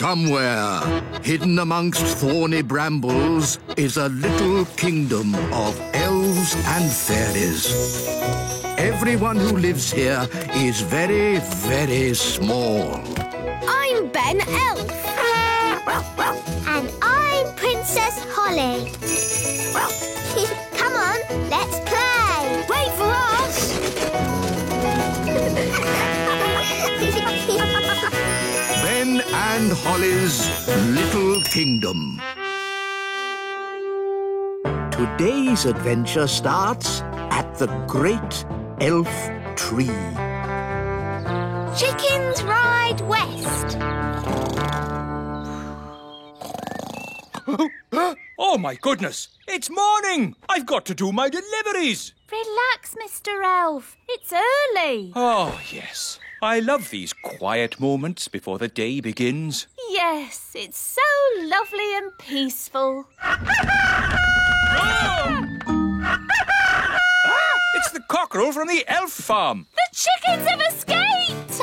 Somewhere, hidden amongst thorny brambles, is a little kingdom of elves and fairies. Everyone who lives here is very, very small. I'm Ben Elf. And I'm Princess Holly. Come on, let's play. Wait for us. Ben and Holly's Little Kingdom. Today's adventure starts at the Great Elf Tree. Chickens ride west. Oh, my goodness! It's morning! I've got to do my deliveries! Relax, Mr. Elf. It's early. Oh, yes. I love these quiet moments before the day begins. Yes, it's so lovely and peaceful. Oh! It's the cockerel from the elf farm. The chickens have escaped!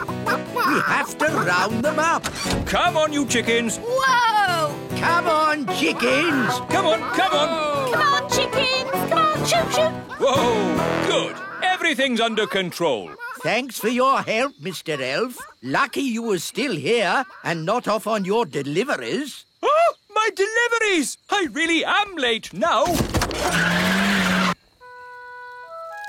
We have to round them up. Come on, you chickens. Whoa! Come on, chickens. Come on, come on. Come on, chickens! Come on, shoot, shoot! Whoa, good. Everything's under control. Thanks for your help, Mr. Elf. Lucky you were still here and not off on your deliveries. Oh, my deliveries! I really am late now.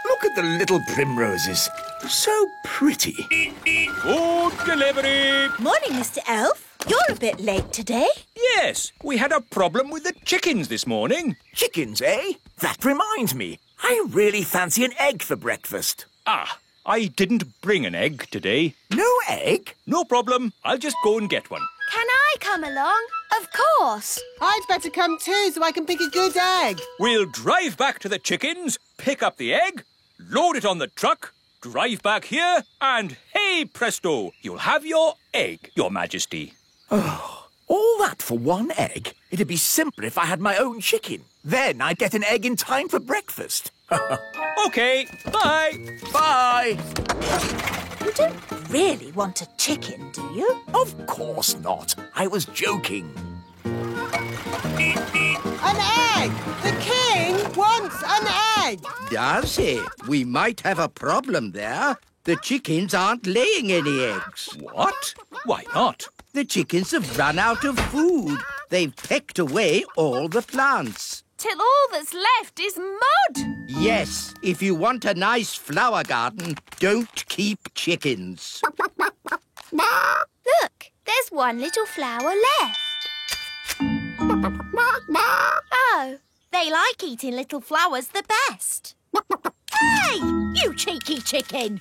Look at the little primroses. So pretty. Food delivery. Morning, Mr. Elf. You're a bit late today. Yes, we had a problem with the chickens this morning. Chickens, eh? That reminds me. I really fancy an egg for breakfast. Ah, I didn't bring an egg today. No egg? No problem. I'll just go and get one. Can I come along? Of course. I'd better come too so I can pick a good egg. We'll drive back to the chickens, pick up the egg, load it on the truck, drive back here, and hey presto, you'll have your egg, Your Majesty. Oh, all that for one egg? It'd be simpler if I had my own chicken. Then I'd get an egg in time for breakfast. OK, bye. Bye. You don't really want a chicken, do you? Of course not. I was joking. An egg! The king wants an egg! Does he? We might have a problem there. The chickens aren't laying any eggs. What? Why not? The chickens have run out of food. They've pecked away all the plants. Till all that's left is mud. Yes, if you want a nice flower garden, don't keep chickens. Look, there's one little flower left. Oh, they like eating little flowers the best. Hey, you cheeky chicken.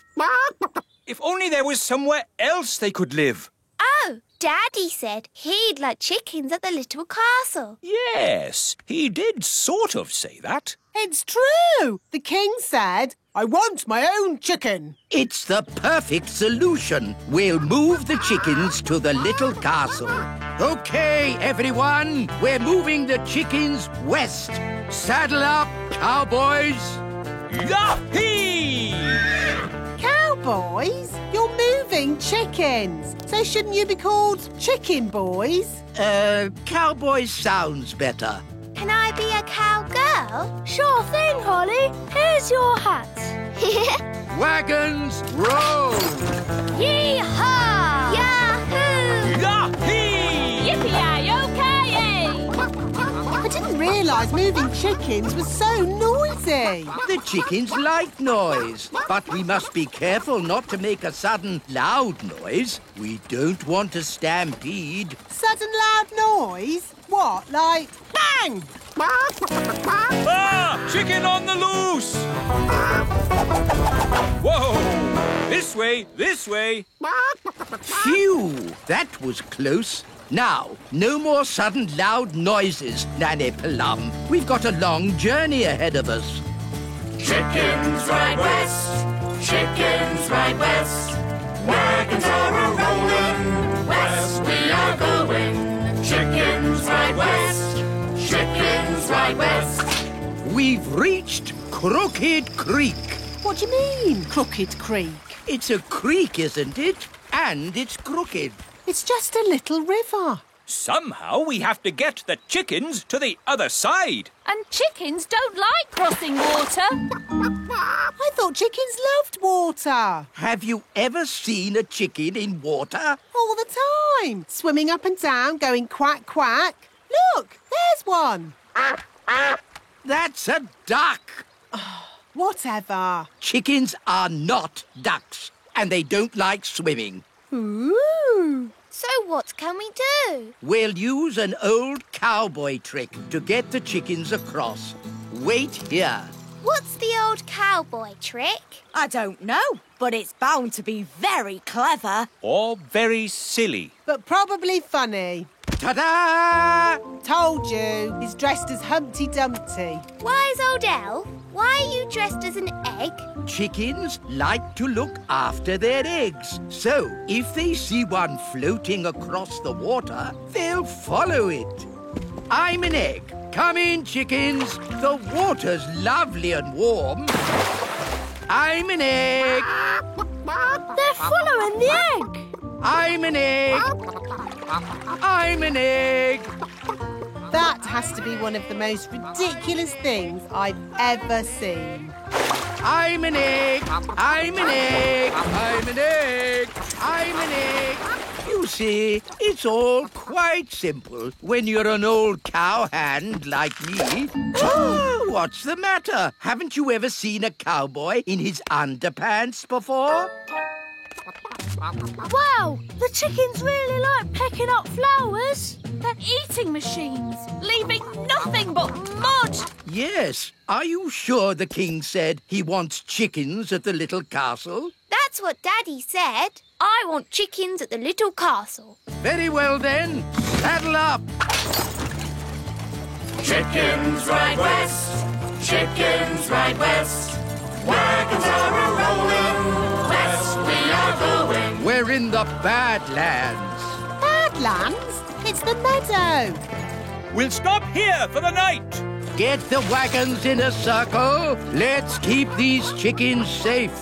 If only there was somewhere else they could live. Oh, Daddy said he'd like chickens at the little castle. Yes, he did sort of say that. It's true! The king said, I want my own chicken. It's the perfect solution. We'll move the chickens to the little castle. OK, everyone, we're moving the chickens west. Saddle up, cowboys. Yahee! Cowboys? You're moving chickens. So shouldn't you be called chicken boys? Cowboys sounds better. Can I be a cowgirl? Sure thing, Holly. Here's your hat. Wagons, roll! Yee-haw! Yahoo! Yahee! Yippee-yi-yo-ki-yay! I didn't realise moving chickens was so noisy. The chickens like noise, but we must be careful not to make a sudden loud noise. We don't want a stampede. Sudden loud noise? What, like bang? Ah! Chicken on the loose! Whoa! This way, this way. Phew! That was close. Now, no more sudden loud noises, Nanny Plum. We've got a long journey ahead of us. Chickens ride west, chickens ride west. Wagons are a-rolling, west we are going. Chickens ride west, chickens ride west. We've reached Crooked Creek. What do you mean, Crooked Creek? It's a creek, isn't it? And it's crooked. It's just a little river. Somehow we have to get the chickens to the other side. And chickens don't like crossing water. I thought chickens loved water. Have you ever seen a chicken in water? All the time. Swimming up and down, going quack, quack. Look, there's one. That's a duck. Whatever. Chickens are not ducks, and they don't like swimming. Ooh. So what can we do? We'll use an old cowboy trick to get the chickens across. Wait here. What's the old cowboy trick? I don't know, but it's bound to be very clever. Or very silly. But probably funny. Ta-da! Told you, he's dressed as Humpty Dumpty. Wise old elf, why are you dressed as an egg? Chickens like to look after their eggs. So, if they see one floating across the water, they'll follow it. I'm an egg. Come in, chickens. The water's lovely and warm. I'm an egg. They're following the egg. I'm an egg. I'm an egg. That has to be one of the most ridiculous things I've ever seen. I'm an egg. I'm an egg. I'm an egg. I'm an egg. You see, it's all quite simple when you're an old cowhand like me. Oh, what's the matter? Haven't you ever seen a cowboy in his underpants before? Wow, the chickens really like pecking up flowers. They're eating machines, leaving nothing but mud. Yes. Are you sure the king said he wants chickens at the little castle? That's what Daddy said. I want chickens at the little castle. Very well then. Saddle up. Chickens ride west, chickens ride west. Wagons are a-rolling, west we are going. We're in the Badlands. Badlands? It's the meadow. We'll stop here for the night. Get the wagons in a circle. Let's keep these chickens safe.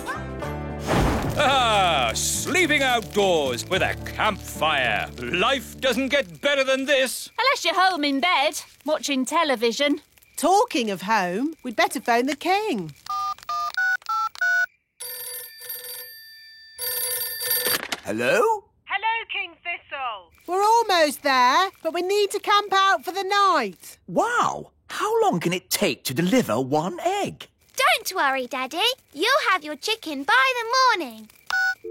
Ah, sleeping outdoors with a campfire. Life doesn't get better than this. Unless you're home in bed, watching television. Talking of home, we'd better phone the king. Hello? Hello, King Thistle. We're almost there, but we need to camp out for the night. Wow. How long can it take to deliver one egg? Don't worry, Daddy. You'll have your chicken by the morning.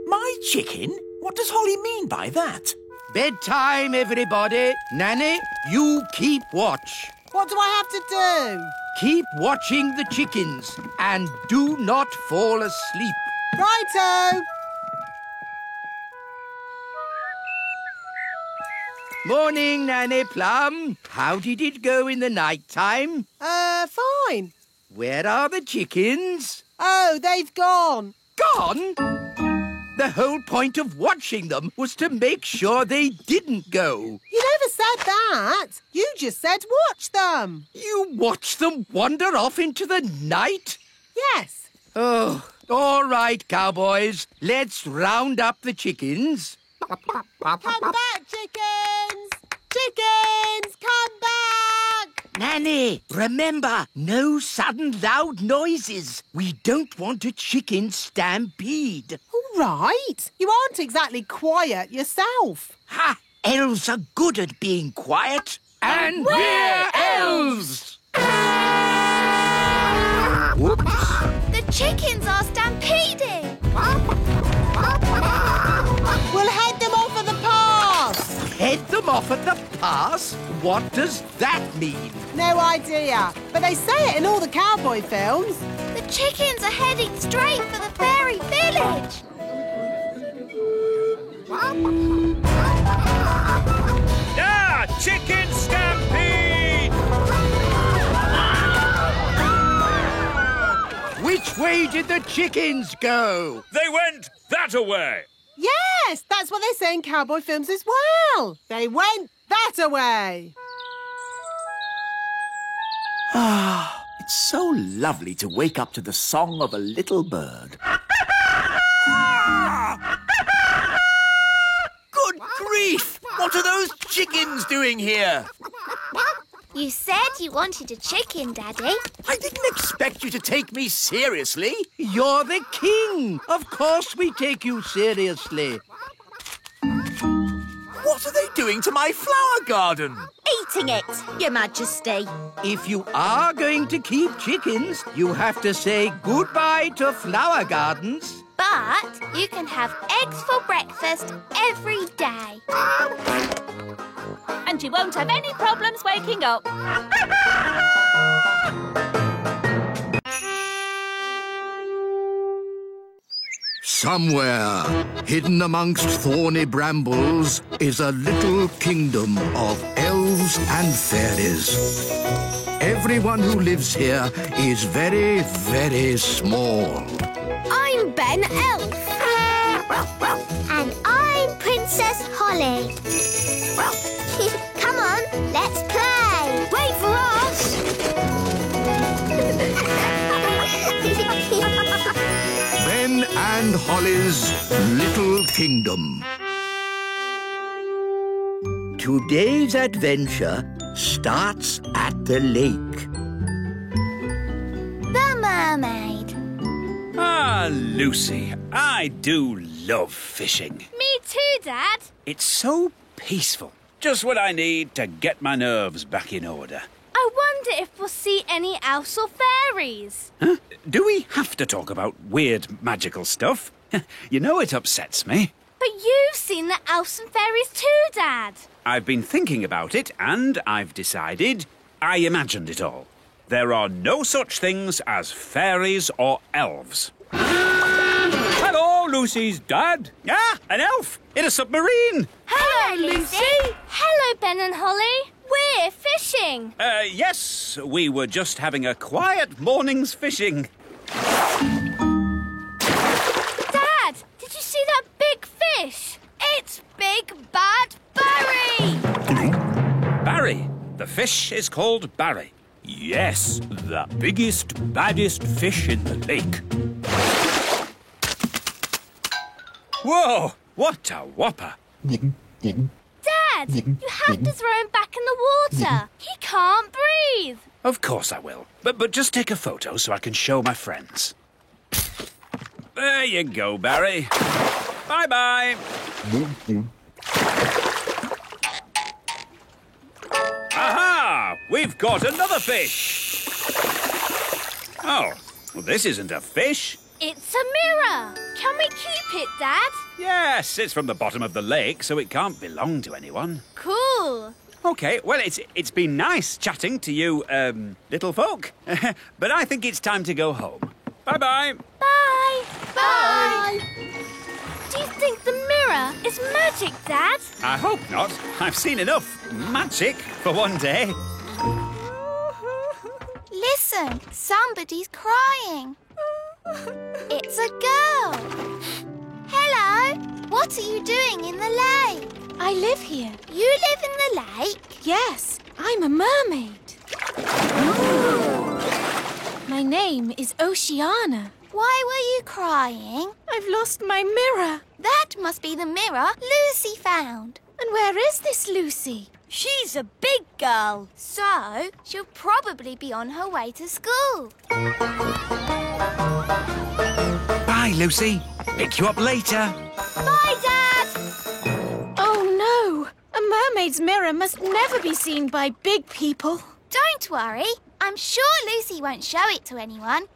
My chicken? What does Holly mean by that? Bedtime, everybody. Nanny, you keep watch. What do I have to do? Keep watching the chickens and do not fall asleep. Righto. Morning, Nanny Plum. How did it go in the night time? Fine. Where are the chickens? Oh, they've gone. Gone? The whole point of watching them was to make sure they didn't go. You never said that. You just said watch them. You watched them wander off into the night? Yes. Oh, all right, cowboys. Let's round up the chickens. Come back, chickens! Chickens, come back! Nanny, remember, no sudden loud noises. We don't want a chicken stampede. All right. You aren't exactly quiet yourself. Ha! Elves are good at being quiet. And we're elves! Whoops. The chickens are stampeding. We'll head them off at the pass. Head them off at the pass? What does that mean? No idea. But they say it in all the cowboy films. The chickens are heading straight for the fairy village. Ah, chicken stampede! Which way did the chickens go? They went that-a-way. Yes, that's what they say in cowboy films as well. They went that-a-way. Ah, it's so lovely to wake up to the song of a little bird. Good grief! What are those chickens doing here? You said you wanted a chicken, Daddy. I didn't expect you to take me seriously. You're the king. Of course we take you seriously. What are they doing to my flower garden? Eating it, Your Majesty. If you are going to keep chickens, you have to say goodbye to flower gardens. But you can have eggs for breakfast every day. And you won't have any problems waking up. Somewhere, hidden amongst thorny brambles, is a little kingdom of elves and fairies. Everyone who lives here is very, very small. I'm Ben Elf. And I'm Princess Holly. Come on, let's play. Wait for us. Ben and Holly's Little Kingdom. Today's adventure starts at the lake. The Mermaid. Ah, Lucy, I do love fishing. Me too, Dad. It's so peaceful. Just what I need to get my nerves back in order. I wonder if we'll see any elves or fairies. Huh? Do we have to talk about weird magical stuff? You know it upsets me. But you've seen the elves and fairies too, Dad. I've been thinking about it and I've decided I imagined it all. There are no such things as fairies or elves. Hello, Lucy's dad. Ah, an elf in a submarine. Hello, Lucy. Hello, Ben and Holly. We're fishing. Yes, we were just having a quiet morning's fishing. Dad, did you see that big fish? It's Big Bad Barry. Barry. The fish is called Barry. Yes, the biggest, baddest fish in the lake. Whoa, what a whopper. Dad, you have to throw him back in the water. He can't breathe. Of course I will. But just take a photo so I can show my friends. There you go, Barry. Bye-bye. Aha! We've got another fish. Oh, well, this isn't a fish. It's a mirror. Can we keep it, Dad? Yes, it's from the bottom of the lake, so it can't belong to anyone. Cool. OK, well, it's been nice chatting to you, little folk. But I think it's time to go home. Bye-bye. Bye. Bye. Do you think the mirror is magic, Dad? I hope not. I've seen enough magic for one day. Listen, somebody's crying. It's a girl. Hello. What are you doing in the lake? I live here. You live in the lake? Yes, I'm a mermaid. My name is Oceana. Why were you crying? I've lost my mirror. That must be the mirror Lucy found. And where is this Lucy? She's a big girl. So, she'll probably be on her way to school. Bye, Lucy. Pick you up later. Bye, Dad! Oh, no. A mermaid's mirror must never be seen by big people. Don't worry. I'm sure Lucy won't show it to anyone.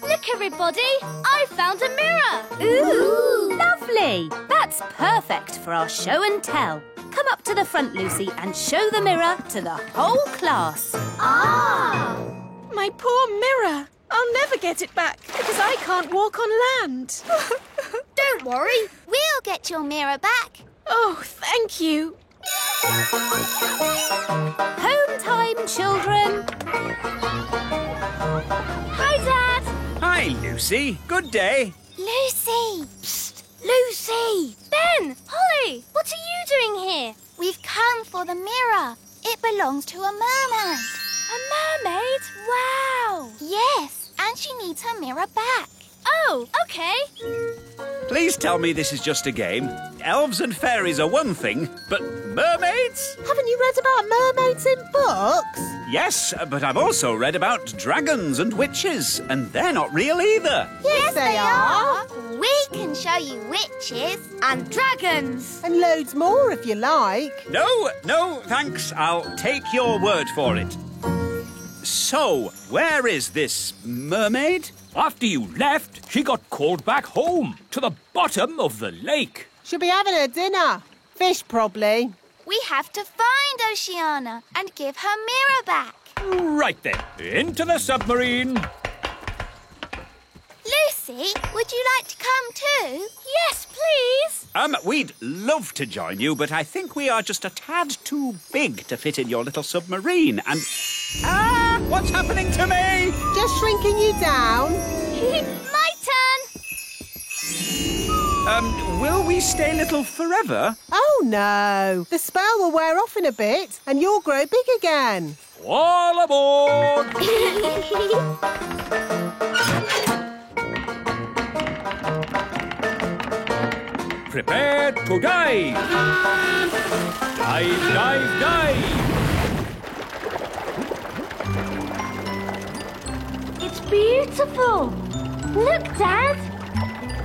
Look, everybody. I found a mirror. Ooh, lovely. That's perfect for our show and tell. Come up to the front, Lucy, and show the mirror to the whole class. Ah! My poor mirror. I'll never get it back because I can't walk on land. Don't worry. We'll get your mirror back. Oh, thank you. Home time, children. Hi, Dad. Hi, Lucy. Good day. Lucy! Psst, Lucy. Ben, Holly, what are you doing here? We've come for the mirror. It belongs to a mermaid. A mermaid? Wow. Yes, and she needs her mirror back. Oh, OK. Please tell me this is just a game. Elves and fairies are one thing, but mermaids? Haven't you read about mermaids in books? Yes, but I've also read about dragons and witches, and they're not real either. Yes, they are. We can show you witches And dragons. And loads more if you like. No, thanks. I'll take your word for it. So, where is this mermaid? After you left, she got called back home to the bottom of the lake. She'll be having her dinner. Fish, probably. We have to find Oceana and give her mirror back. Right then, into the submarine. Lucy, would you like to come too? Yes, please. We'd love to join you, but I think we are just a tad too big to fit in your little submarine, and... Ah! What's happening to me? Just shrinking you down. My turn. Will we stay little forever? Oh, no. The spell will wear off in a bit and you'll grow big again. All aboard! Prepare to dive! Dive, dive, dive! It's beautiful. Look, Dad.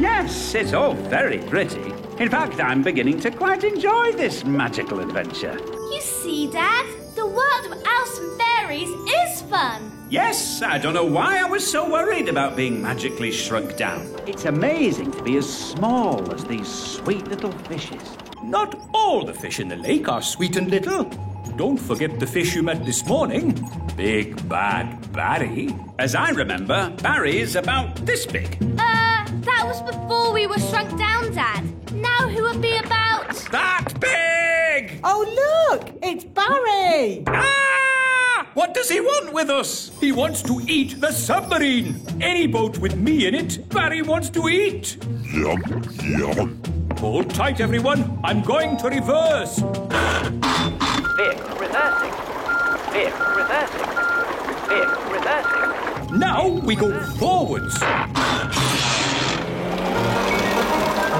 Yes, it's all very pretty. In fact, I'm beginning to quite enjoy this magical adventure. You see, Dad, the world of elves and fairies is fun. Yes, I don't know why I was so worried about being magically shrunk down. It's amazing to be as small as these sweet little fishes. Not all the fish in the lake are sweet and little. Don't forget the fish you met this morning. Big Bad Barry. As I remember, Barry's about this big. That was before we were shrunk down, Dad. Now who would be about... That big! Oh, look! It's Barry! Ah! What does he want with us? He wants to eat the submarine. Any boat with me in it, Barry wants to eat. Yum, yum. Hold tight, everyone. I'm going to reverse. Vehicle reversing. Vehicle reversing. Vehicle reversing. Now we go forwards.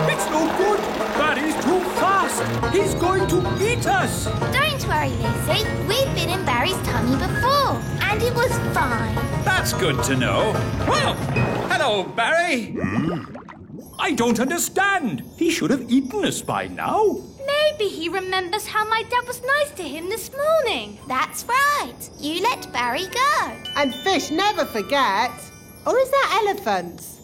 It's no good. Barry's too fast. He's going to eat us. Don't worry, Lucy. We've been in Barry's tummy before, and it was fine. That's good to know. Well, hello, Barry. I don't understand. He should have eaten us by now. Maybe he remembers how my dad was nice to him this morning. That's right. You let Barry go. And fish never forget. Or is that elephants?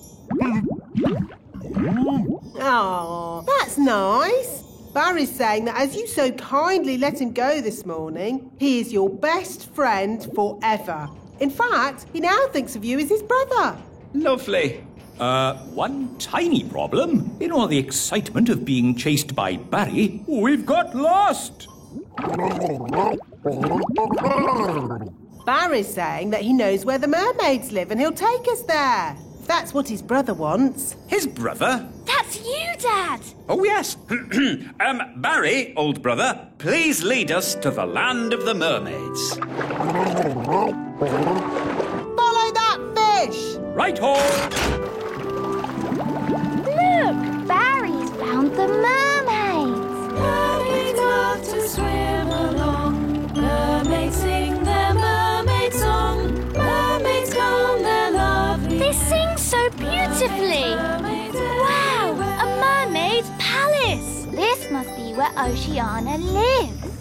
Oh, that's nice. Barry's saying that as you so kindly let him go this morning, he is your best friend forever. In fact, he now thinks of you as his brother. Lovely. One tiny problem. In all the excitement of being chased by Barry, we've got lost. Barry's saying that he knows where the mermaids live and he'll take us there. That's what his brother wants. His brother? That's you, Dad. Oh, yes. Barry, old brother, please lead us to the land of the mermaids. Follow that fish! Right-ho! Look, Barry's found the mermaids. Mermaids love to swim along. Mermaids sing their mermaid song. Mermaids come, they're lovely. They sing so beautifully. Wow, a mermaid's palace. This must be where Oceana lives.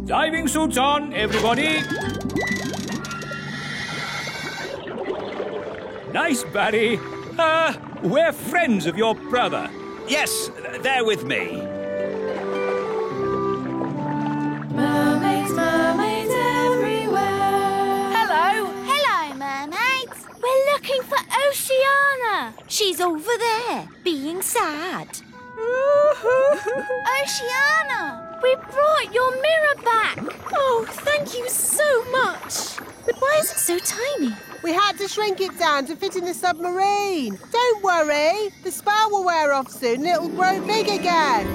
Diving suits on, everybody. Nice, Barry. We're friends of your brother. Yes, they're with me. Mermaids, mermaids everywhere. Hello. Hello, mermaids. We're looking for Oceana. She's over there, being sad. Oceana! We brought your mirror back. Oh, thank you so much. But why is it so tiny? We had to shrink it down to fit in the submarine. Don't worry. The spell will wear off soon and it'll grow big again.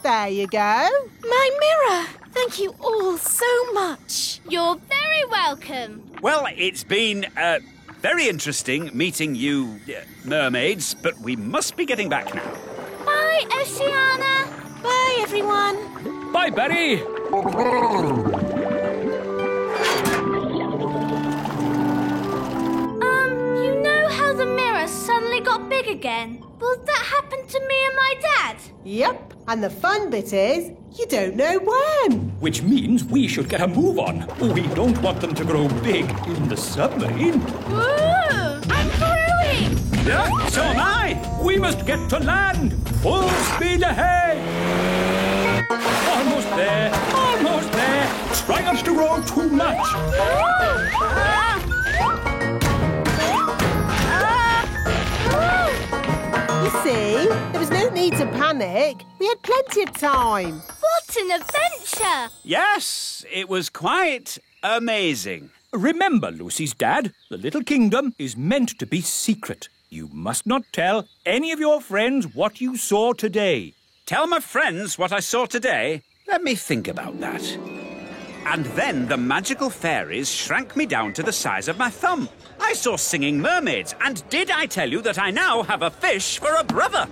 There you go. My mirror. Thank you all so much. You're very welcome. Well, it's been very interesting meeting you, mermaids, but we must be getting back now. Bye, Oceana. Bye, everyone. Bye, Berry. You know how the mirror suddenly got big again? Well, that happened to me and my dad. Yep, and the fun bit is, you don't know when. Which means we should get a move on. We don't want them to grow big in the submarine. Ooh, I'm growing. Yeah, so am I. We must get to land. Full speed ahead. Almost there. Almost there. Try not to grow too much. You see, there was no need to panic. We had plenty of time. What an adventure. Yes, it was quite amazing. Remember, Lucy's dad, the little kingdom is meant to be secret. You must not tell any of your friends what you saw today. Tell my friends what I saw today? Let me think about that. And then the magical fairies shrank me down to the size of my thumb. I saw singing mermaids, and did I tell you that I now have a fish for a brother?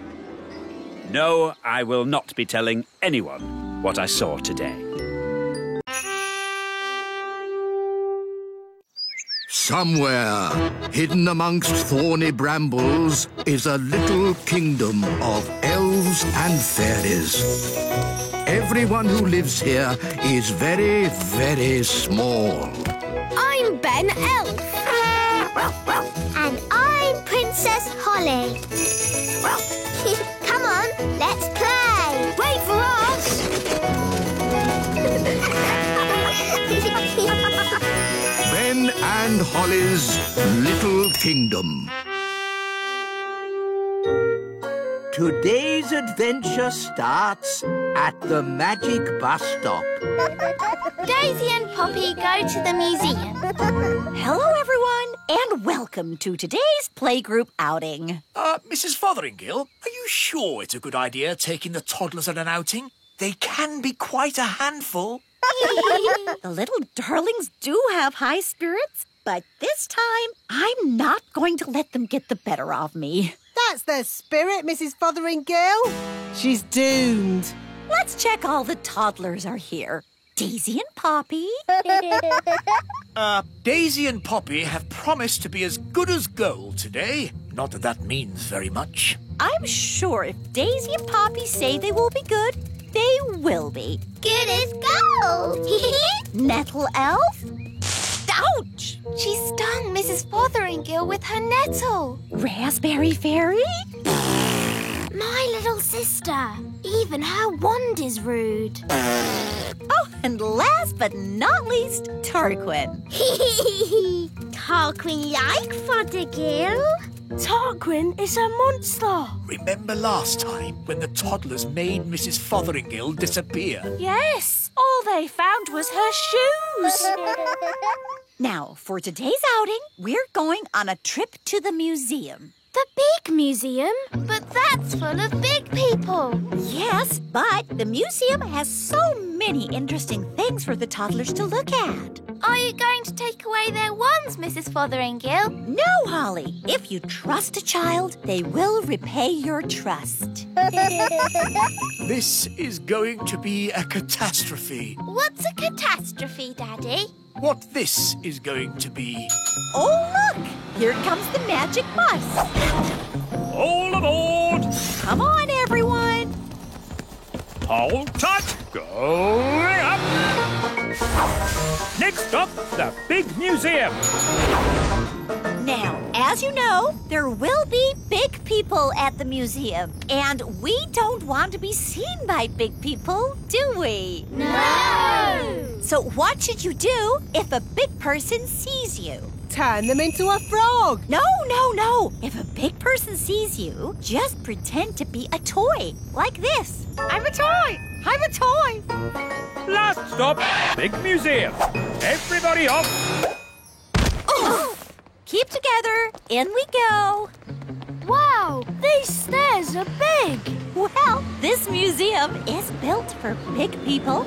No, I will not be telling anyone what I saw today. Somewhere, hidden amongst thorny brambles, is a little kingdom of elves and fairies. Everyone who lives here is very, very small. I'm Ben Elf. And I'm Princess Holly. Come on, let's play. Wait for us. Ben and Holly's Little Kingdom. Today's adventure starts at the magic bus stop. Daisy and Poppy go to the museum. Hello, everyone, and welcome to today's playgroup outing. Mrs. Fotheringill, are you sure it's a good idea taking the toddlers on an outing? They can be quite a handful. The little darlings do have high spirits, but this time I'm not going to let them get the better of me. That's the spirit, Mrs. Fotheringill. She's doomed. Let's check all the toddlers are here. Daisy and Poppy. Daisy and Poppy have promised to be as good as gold today. Not that that means very much. I'm sure if Daisy and Poppy say they will be good, they will be. Good as gold. Nettle elf? Ouch! She stung Mrs. Fotheringill with her nettle. Raspberry fairy? My little sister. Even her wand is rude. Oh, and last but not least, Tarquin. Tarquin like Fothergill. Tarquin is a monster. Remember last time when the toddlers made Mrs. Fotheringill disappear? Yes, all they found was her shoes. Now, for today's outing, we're going on a trip to the museum. The big museum? But that's full of big people. Yes, but the museum has so many interesting things for the toddlers to look at. Are you going to take away their wands, Mrs. Fotheringill? No, Holly. If you trust a child, they will repay your trust. This is going to be a catastrophe. What's a catastrophe, Daddy? What this is going to be. Oh, look! Here comes the magic bus. All aboard! Come on, everyone. Hold tight. Going up. Next stop, the big museum. Now, as you know, there will be big people at the museum. And we don't want to be seen by big people, do we? No! So what should you do if a big person sees you? Turn them into a frog. No, no, no. If a big person sees you, just pretend to be a toy, like this. I'm a toy. I'm a toy. Last stop, big museum. Everybody off. Oh. Keep together. In we go. Wow, these stairs are big. Well, this museum is built for big people.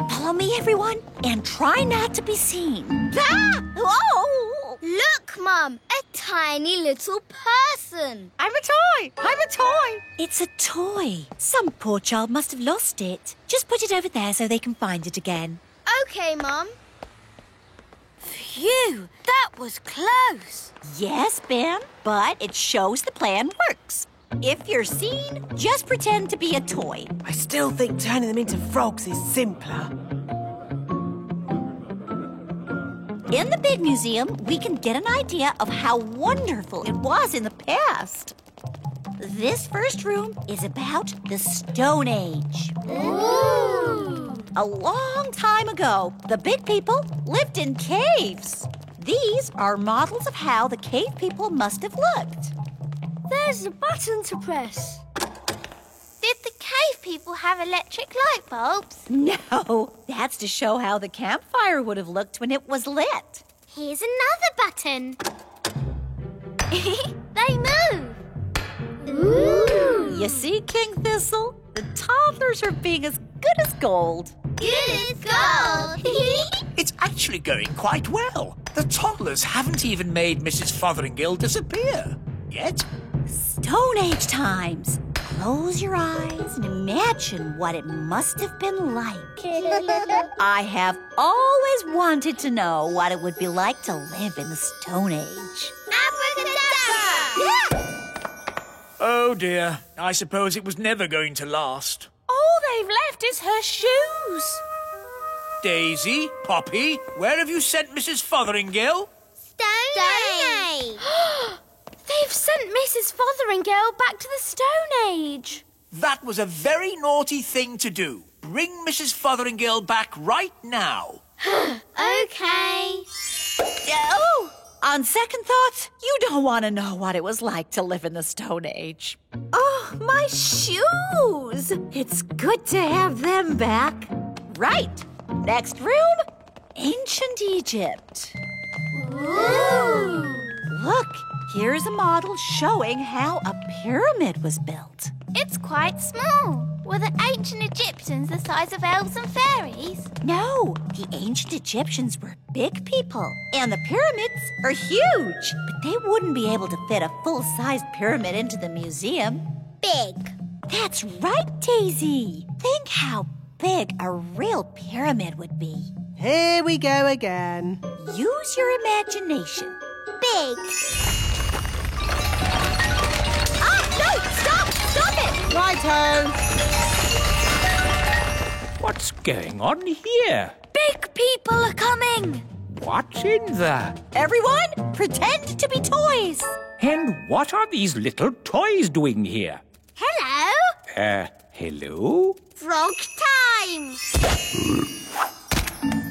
Follow me, everyone, and try not to be seen. Ah! Oh! Look, Mum, a tiny little person. I'm a toy! I'm a toy! It's a toy. Some poor child must have lost it. Just put it over there so they can find it again. OK, Mum. Phew, that was close. Yes, Ben, but it shows the plan works. If you're seen, just pretend to be a toy. I still think turning them into frogs is simpler. In the big museum, we can get an idea of how wonderful it was in the past. This first room is about the Stone Age. Ooh! A long time ago, the big people lived in caves. These are models of how the cave people must have looked. There's a button to press. Did the cave people have electric light bulbs? No, that's to show how the campfire would have looked when it was lit. Here's another button. They move. Ooh! You see, King Thistle? The toddlers are being as good as gold. Good as gold. It's actually going quite well. The toddlers haven't even made Mrs. Fotheringill disappear. Yet. Stone Age times. Close your eyes and imagine what it must have been like. I have always wanted to know what it would be like to live in the Stone Age. Abracadabra! Oh dear, I suppose it was never going to last. All they've left is her shoes. Daisy, Poppy, where have you sent Mrs. Fotheringill? Stone Age! They've sent Mrs. Fotheringill back to the Stone Age. That was a very naughty thing to do. Bring Mrs. Fotheringill back right now. OK. Oh! On second thought, you don't want to know what it was like to live in the Stone Age. Oh, my shoes! It's good to have them back. Right. Next room, Ancient Egypt. Ooh! Look, here's a model showing how a pyramid was built. It's quite small. Were the ancient Egyptians the size of elves and fairies? No, the ancient Egyptians were big people, and the pyramids are huge. But they wouldn't be able to fit a full-sized pyramid into the museum. Big. That's right, Daisy. Think how big a real pyramid would be. Here we go again. Use your imagination. Big. Ah, no! Stop! Stop it! Righto. What's going on here? Big people are coming. What's in there? Everyone, pretend to be toys. And what are these little toys doing here? Hello. Hello? Frog time.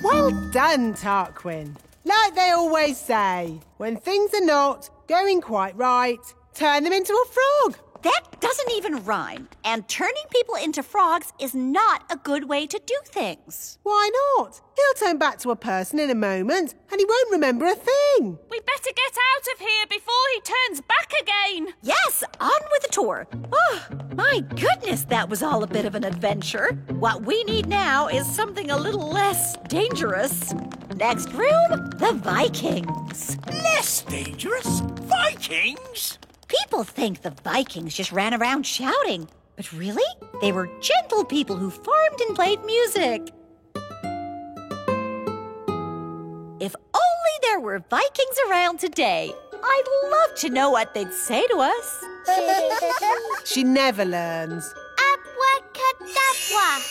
Well done, Tarquin. Like they always say, when things are not going quite right, turn them into a frog. That doesn't even rhyme. And turning people into frogs is not a good way to do things. Why not? He'll turn back to a person in a moment and he won't remember a thing. We better get out of here before he turns back again. Yes, on with the tour. Oh, my goodness, that was all a bit of an adventure. What we need now is something a little less dangerous. Next room, the Vikings. Less dangerous? Vikings? People think the Vikings just ran around shouting. But really, they were gentle people who farmed and played music. If only there were Vikings around today. I'd love to know what they'd say to us. She never learns. Abracadabra.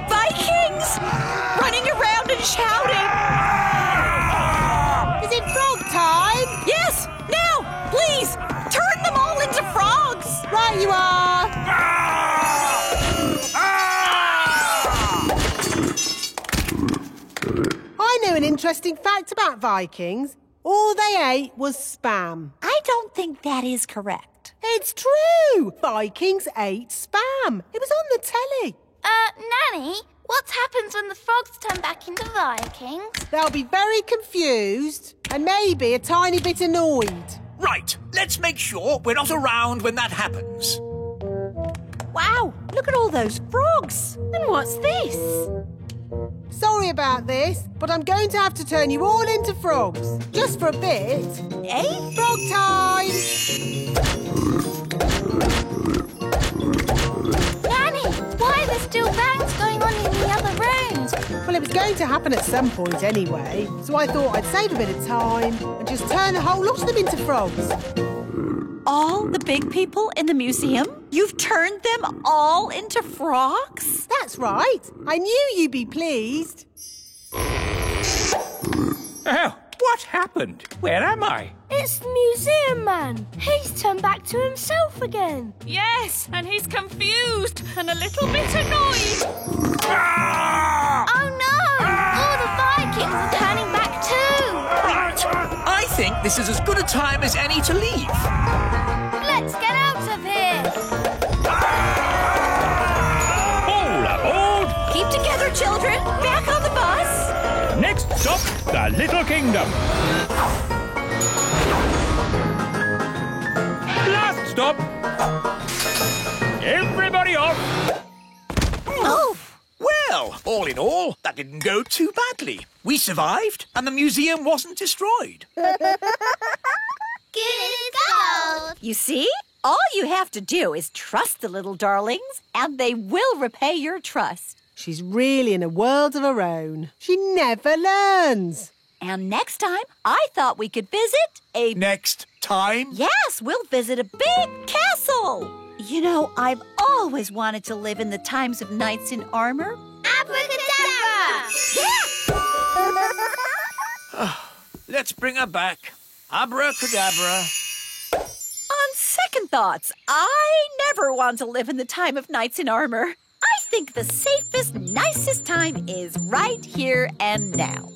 Vikings! Running around and shouting. Is it frog time? Yes, now, please, turn them all into frogs. Right you are. I know an interesting fact about Vikings. All they ate was spam. I don't think that is correct. It's true. Vikings ate spam. It was on the telly. Nanny, what happens when the frogs turn back into Vikings? They'll be very confused and maybe a tiny bit annoyed. Right, let's make sure we're not around when that happens. Wow, look at all those frogs. And what's this? Sorry about this, but I'm going to have to turn you all into frogs. Just for a bit. Eh? Frog time! Nanny, why are there still bangs going on in the other rooms? Well, it was going to happen at some point anyway, so I thought I'd save a bit of time and just turn the whole lot of them into frogs. All the big people in the museum? You've turned them all into frogs? That's right. I knew you'd be pleased. Oh, what happened? Where am I? It's the museum man. He's turned back to himself again. Yes, and he's confused and a little bit annoyed. Oh no! All the Vikings are turning back too! Right. I think this is as good a time as any to leave. Let's get out of here! All aboard! Keep together, children. Back on the bus. Next stop, the Little Kingdom. Last stop. Everybody off. Oh. Well, all in all, that didn't go too badly. We survived, and the museum wasn't destroyed. Good gold! You see? All you have to do is trust the little darlings, and they will repay your trust. She's really in a world of her own. She never learns. And next time, I thought we could visit a... Next time? Yes, we'll visit a big castle. You know, I've always wanted to live in the times of knights in armor. Abracadabra! Let's bring her back. Abracadabra. On second thoughts, I never want to live in the time of knights in armor. I think the safest, nicest time is right here and now.